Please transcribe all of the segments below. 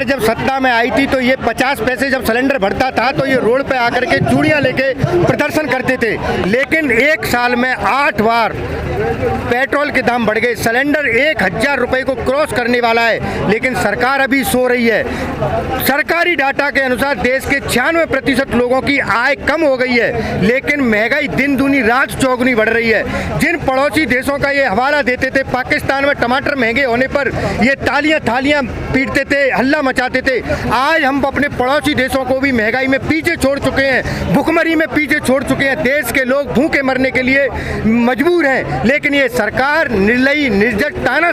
सरकार जब सत्ता में आई थी तो ये 50 पैसे जब सिलेंडर भरता था तो ये रोड पे आकर के चूड़ियाँ लेके प्रदर्शन करते थे। लेकिन एक साल में 8 बार पेट्रोल के दाम बढ़ गए। सिलेंडर 1000 रुपये को क्रॉस करने वाला है, लेकिन सरकार अभी सो रही है। सरकारी डाटा के अनुसार देश के 96% लोगों की आय कम हो गई है, लेकिन महंगाई दिन दूनी रात चौगुनी बढ़ रही है। जिन पड़ोसी देशों का ये हवाला देते थे, पाकिस्तान में टमाटर महंगे होने पर ये तालियां पीटते थे, हल्ला मचाते थे, आज हम अपने पड़ोसी देशों को भी महंगाई में पीछे छोड़ चुके हैं, भुखमरी में पीछे छोड़ चुके हैं। देश के लोग भूखे मरने के लिए मजबूर हैं, लेकिन ये सरकार निर्दयी निर्जट ताना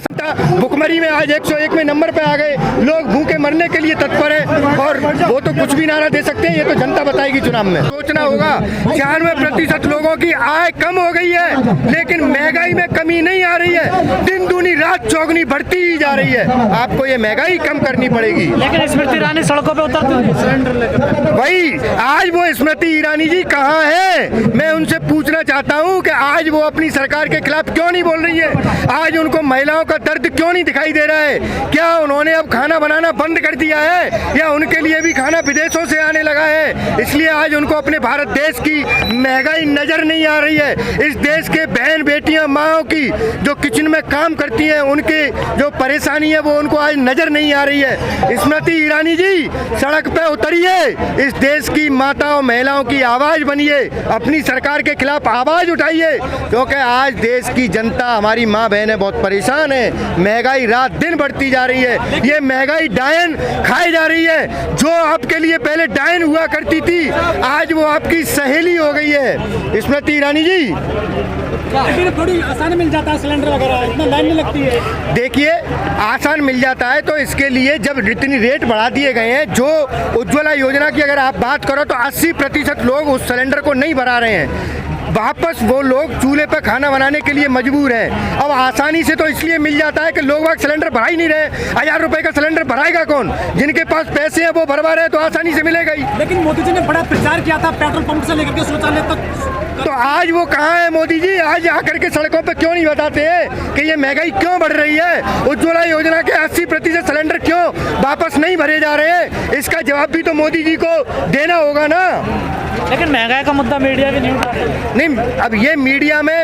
भुखमरी में आज 101 में नंबर पे आ गए। लोग भूखे मरने के लिए तत्पर है और वो तो कुछ भी नारा दे सकते हैं, ये तो जनता बताएगी चुनाव में। सोचना होगा 96% लोगों की आय कम हो गई है, लेकिन महंगाई में कमी नहीं आ रही है, दिन दूनी रात चौगुनी बढ़ती ही जा रही है। आपको ये महंगाई कम करनी पड़ेगी। लेकिन स्मृति ईरानी सड़कों पे उतरती है सिलेंडर लेकर। भाई आज वो स्मृति ईरानी जी कहाँ है? मैं उनसे पूछना चाहता हूँ कि आज वो अपनी सरकार के खिलाफ क्यों नहीं बोल रही है? आज उनको महिलाओं का दर्द क्यों नहीं दिखाई दे रहा है? क्या उन्होंने अब खाना बनाना बंद कर दिया है या उनके लिए भी खाना विदेशों से आने लगा है? इसलिए आज उनको अपने भारत देश की महंगाई नजर नहीं आ रही है। इस देश के बहन बेटियां माओ की जो किचन में काम करती हैं, उनकी जो परेशानी है वो उनको आज नजर नहीं आ रही है। स्मृति ईरानी जी सड़क पे उतरिए, इस देश की माताओं महिलाओं की आवाज बनिए, अपनी सरकार के खिलाफ आवाज उठाइए, क्योंकि आज देश की जनता, हमारी माँ बहनें बहुत परेशान है। महंगाई रात दिन बढ़ती जा रही है। ये महंगाई डायन खाई जा रही है। जो आपके लिए पहले डायन हुआ करती थी, आज वो आपकी सहेली हो गई है। स्मृति ईरानी जी थोड़ी आसान मिल जाता है सिलेंडर वगैरह, इतना लाइन नहीं लगती है। देखिए आसान मिल जाता है तो इसके लिए जब इतनी रेट बढ़ा दिए गए हैं, जो उज्ज्वला योजना की अगर आप बात करो तो 80% लोग उस सिलेंडर को नहीं भरा रहे हैं। वापस वो लोग चूल्हे पर खाना बनाने के लिए मजबूर हैं। अब आसानी से तो इसलिए मिल जाता है कि लोग वहाँ सिलेंडर भरा ही नहीं रहे। 1000 रुपए का सिलेंडर भराएगा कौन? जिनके पास पैसे हैं वो भरवा रहे हैं, तो आसानी से मिलेगा ही। लेकिन मोदी जी ने बड़ा प्रचार किया था पेट्रोल पंप से लेकर के शौचालय तक, तो आज वो कहाँ है मोदी जी? आज आकर के सड़कों पे क्यों नहीं बताते हैं कि ये महंगाई क्यों बढ़ रही है? उज्ज्वला योजना के 80% सिलेंडर क्यों वापस नहीं भरे जा रहे हैं? इसका जवाब भी तो मोदी जी को देना होगा ना। लेकिन महंगाई का मुद्दा मीडिया भी नहीं उठाता। नहीं, अब ये मीडिया में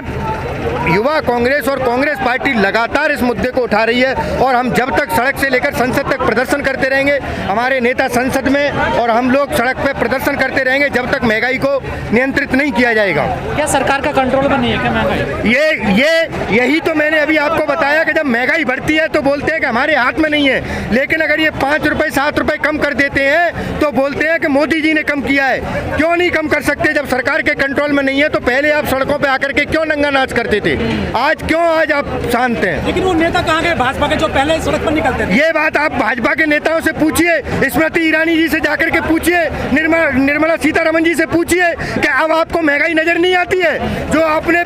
युवा कांग्रेस और कांग्रेस पार्टी लगातार इस मुद्दे को उठा रही है और हम जब तक सड़क से लेकर संसद तक प्रदर्शन करते रहेंगे, हमारे नेता संसद में और हम लोग सड़क पे प्रदर्शन करते रहेंगे जब तक महंगाई को नियंत्रित नहीं किया जाएगा। क्या सरकार का कंट्रोल में नहीं है क्या महंगाई? यही तो मैंने अभी आपको बताया कि जब महंगाई बढ़ती है तो बोलते हैं कि हमारे हाथ में नहीं है, लेकिन अगर ये 5 रुपए 7 रुपए कम कर देते हैं तो बोलते हैं कि मोदी जी ने कम किया है। क्यों नहीं कम कर सकते? जब सरकार के कंट्रोल में नहीं है तो पहले आप सड़कों पे आकर के क्यों नंगा नाच करते थे? आज क्यों आज आप शांत हैं? लेकिन वो नेता कहाँ गए भाजपा के जो पहले सड़क पर निकलते थे? ये बात आप भाजपा के नेताओं से पूछिए, स्मृति ईरानी जी से जाकर के पूछिए, निर्मला सीतारमण जी से पूछिए कि अब आपको महंगाई नजर नहीं आती है? जो आपने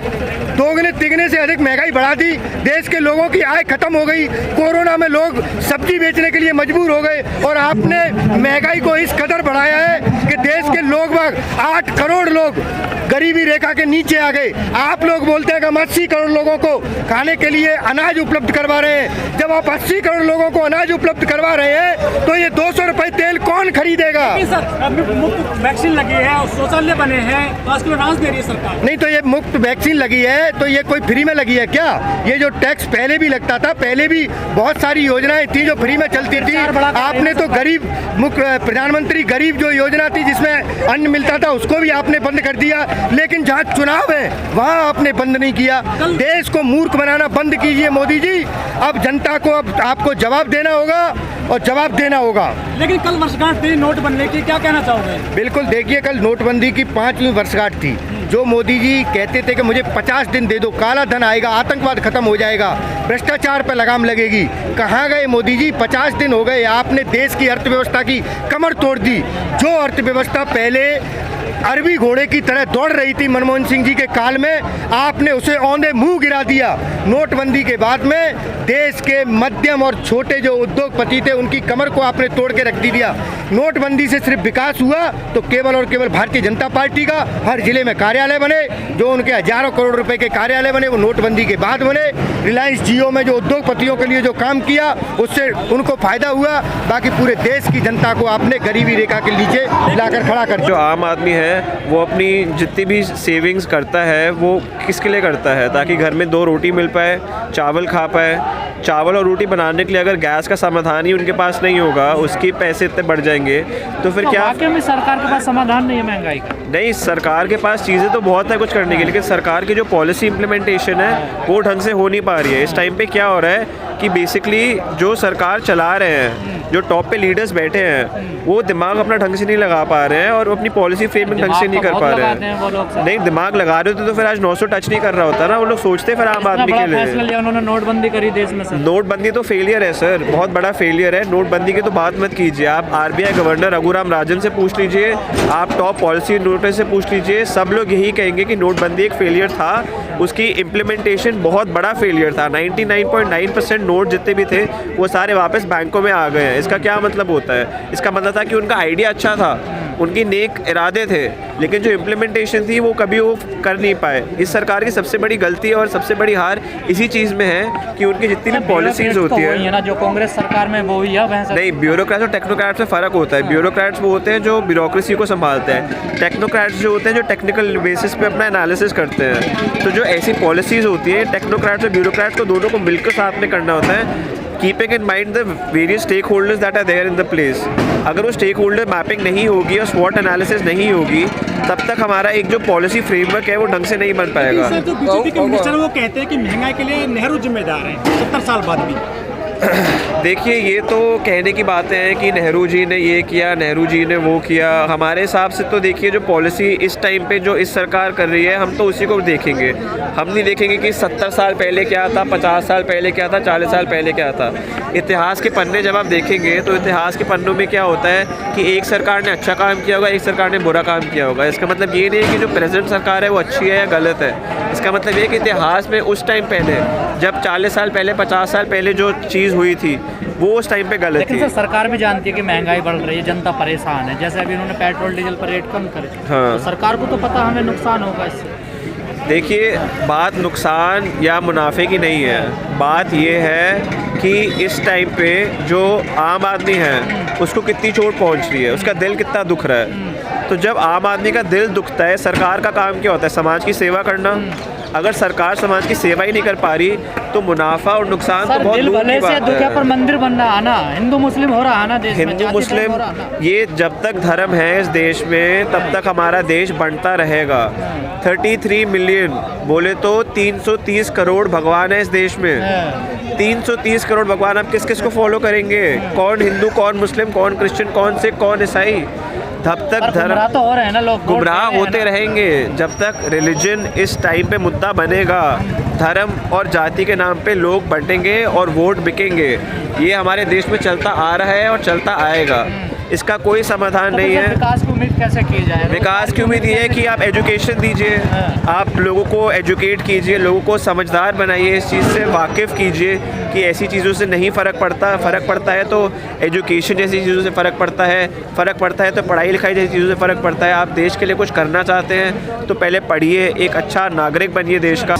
दोगुने तिगने से अधिक महंगाई बढ़ा दी, देश के लोगों की आय खत्म हो गई, कोरोना में लोग सब्जी बेचने के लिए मजबूर हो गए और आपने महंगाई को इस कदर बढ़ाया है कि देश के लोग 8 करोड़ लोग गरीबी रेखा के नीचे आ गए। आप लोग बोलते हैं कि हम 80 करोड़ लोगों को खाने के लिए अनाज उपलब्ध करवा रहे हैं। जब आप 80 करोड़ लोगों को अनाज उपलब्ध करवा रहे हैं तो ये 200 रुपए तेल कौन खरीदेगा? मुफ्त वैक्सीन लगी है और शौचालय बने हैं, तो आज अनाज दे रही है सरकार। नहीं तो ये मुफ्त वैक्सीन लगी है तो ये कोई फ्री में लगी है क्या? ये जो टैक्स पहले भी लगता था, पहले भी बहुत सारी योजनाएं थी जो फ्री में चलती थी। आपने तो गरीब प्रधानमंत्री गरीब जो योजना थी जिसमें अन्न मिलता था उसको भी आपने बंद कर दिया, लेकिन जहाँ चुनाव है वहाँ आपने बंद नहीं किया। देश को मूर्ख बनाना बंद कीजिए मोदी जी। अब जनता को अब आपको जवाब देना होगा और जवाब देना होगा। लेकिन कल वर्षगांठ थी नोट बनने की, क्या कहना चाहोगे? बिल्कुल, देखिए कल नोटबंदी की 5वीं वर्षगांठ थी। जो मोदी जी कहते थे कि मुझे 50 दिन दे दो, काला धन आएगा, आतंकवाद खत्म हो जाएगा, भ्रष्टाचार पर लगाम लगेगी, कहाँ गए मोदी जी? 50 दिन हो गए, आपने देश की अर्थव्यवस्था की कमर तोड़ दी। जो अर्थव्यवस्था पहले अरबी घोड़े की तरह दौड़ रही थी मनमोहन सिंह जी के काल में, आपने उसे औंधे मुंह गिरा दिया। नोटबंदी के बाद में देश के मध्यम और छोटे जो उद्योगपति थे उनकी कमर को आपने तोड़ के रख दिया। नोटबंदी से सिर्फ विकास हुआ तो केवल और केवल भारतीय जनता पार्टी का। हर जिले में कार्यालय बने, जो उनके हजारों करोड़ रुपए के कार्यालय बने वो नोटबंदी के बाद बने। रिलायंस जियो में जो उद्योगपतियों के लिए जो काम किया उससे उनको फायदा हुआ, बाकी पूरे देश की जनता को आपने गरीबी रेखा के नीचे लाकर खड़ा कर दिया। जो आम आदमी है वो अपनी जितनी भी सेविंग्स करता है वो किसके लिए करता है, ताकि घर में 2 रोटी मिल पाए, चावल खा पाए। चावल और रोटी बनाने के लिए अगर गैस का समाधान ही उनके पास नहीं होगा, उसके पैसे इतने बढ़ जाएंगे तो फिर क्या। वाकई में सरकार के पास समाधान नहीं है महंगाई का। नहीं, सरकार के पास चीज़ें तो बहुत है कुछ करने की, लेकिन सरकार की जो पॉलिसी इम्प्लीमेंटेशन है वो ढंग से हो नहीं पा रही है। इस टाइम पे क्या हो रहा है कि बेसिकली जो सरकार चला रहे हैं, जो टॉप पे लीडर्स बैठे हैं, वो दिमाग अपना ढंग से नहीं लगा पा रहे हैं और अपनी पॉलिसी फ्रेमिंग ढंग से नहीं कर पा रहे हैं। नहीं, दिमाग लगा रहे होते तो फिर आज 900 टच नहीं कर रहा होता ना। वो लोग सोचते फिर आम आदमी के लिए। उन्होंने नोटबंदी करी देश में। नोटबंदी तो फेलियर है सर, बहुत बड़ा फेलियर है। नोटबंदी की तो बात मत कीजिए। आप आरबीआई गवर्नर रघुराम राजन से पूछ लीजिए, आप टॉप पॉलिसी नोटर से पूछ लीजिए, सब लोग यही कहेंगे कि नोटबंदी एक फेलियर था। उसकी इम्प्लीमेंटेशन बहुत बड़ा फेलियर था। 99.9% नोट जितने भी थे वो सारे वापस बैंकों में आ गए हैं। इसका क्या मतलब होता है? इसका मतलब था कि उनका आइडिया अच्छा था, उनकी नेक इरादे थे, लेकिन जो इम्प्लीमेंटेशन थी वो कभी वो कर नहीं पाए। इस सरकार की सबसे बड़ी गलती और सबसे बड़ी हार इसी चीज़ में है कि उनकी जितनी भी पॉलिसीज़ होती है ना, जो कांग्रेस सरकार में वो ही है। नहीं, ब्यूरोक्रेट्स और टेक्नोक्रेट्स में फ़र्क होता है। ब्यूरोक्रेट्स वो होते हैं जो ब्यूरोक्रेसी को संभालते हैं, टेक्नोक्रेट्स जो होते हैं जो टेक्निकल बेसिस पे अपना एनालिसिस करते हैं। तो जो ऐसी पॉलिसीज़ होती है, टेक्नोक्रेट्स और ब्यूरोक्रेट्स को दोनों को मिलकर साथ में करना होता है, keeping in mind the various stakeholders that are there in the place. अगर वो स्टेक होल्डर मैपिंग नहीं होगी और स्वॉट एनालिसिस नहीं होगी, तब तक हमारा एक जो पॉलिसी फ्रेमवर्क है वो ढंग से नहीं बन पाएगा। सर, जो बीजेपी के मिनिस्टर वो कहते हैं कि महंगाई के लिए नेहरू जिम्मेदार हैं 70 साल बाद भी। देखिए, ये तो कहने की बातें हैं कि नेहरू जी ने ये किया, नेहरू जी ने वो किया। हमारे हिसाब से तो देखिए, जो पॉलिसी इस टाइम पे जो इस सरकार कर रही है, हम तो उसी को देखेंगे। हम नहीं देखेंगे कि 70 साल पहले क्या था, 50 साल पहले क्या था, 40 साल पहले क्या था। इतिहास के पन्ने जब आप देखेंगे तो इतिहास के पन्नों में क्या होता है कि एक सरकार ने अच्छा काम किया होगा, एक सरकार ने बुरा काम किया होगा। इसका मतलब ये नहीं है कि जो प्रेजेंट सरकार है वो अच्छी है या गलत है। इसका मतलब ये कि इतिहास में उस टाइम पहले, जब 40 साल पहले, 50 साल पहले जो चीज़ हुई थी वो उस टाइम पे गलत थी। लेकिन सर, सरकार भी जानती है कि महंगाई बढ़ रही है, जनता परेशान है। जैसे अभी उन्होंने पेट्रोल डीजल पर रेट कम करे, हाँ। तो सरकार को तो पता हमें नुकसान होगा इससे। देखिए, बात नुकसान या मुनाफे की नहीं है, बात ये है कि इस टाइम पे जो आम आदमी है उसको कितनी चोट पहुंच रही है, उसका दिल कितना दुख रहा है। तो जब आम आदमी का दिल दुखता है, सरकार का काम क्या होता है? समाज की सेवा करना। अगर सरकार समाज की सेवा ही नहीं कर पा रही तो मुनाफा और नुकसान तो बहुत दूर की बात है। पर मंदिर बन रहा है ना, हिंदू मुस्लिम हो रहा है ना देश में, हिंदू मुस्लिम, ये जब तक धर्म है इस देश में तब तक हमारा देश बढ़ता रहेगा। 33 मिलियन बोले तो 330 करोड़ भगवान है इस देश में। 330 करोड़ भगवान, आप किस किस को फॉलो करेंगे? कौन हिंदू, कौन मुस्लिम, कौन क्रिश्चियन, कौन सिख, कौन ईसाई? तब तक गुमराह तो हो रहे हैं ना लोग, गुमराह होते रहेंगे। जब तक रिलीजन इस टाइम पे मुद्दा बनेगा, धर्म और जाति के नाम पे लोग बंटेंगे और वोट बिकेंगे। ये हमारे देश में चलता आ रहा है और चलता आएगा। इसका कोई समाधान नहीं है। विकास की उम्मीद कैसे की जाए? विकास की उम्मीद ये है कि आप एजुकेशन दीजिए, आप लोगों को एजुकेट कीजिए, लोगों को समझदार बनाइए, इस चीज़ से वाकिफ़ कीजिए कि ऐसी चीज़ों से नहीं फ़र्क पड़ता है तो एजुकेशन जैसी चीज़ों से फ़र्क पड़ता है तो पढ़ाई लिखाई जैसी चीज़ों से फ़र्क पड़ता है। आप देश के लिए कुछ करना चाहते हैं तो पहले पढ़िए, एक अच्छा नागरिक बनिए देश का।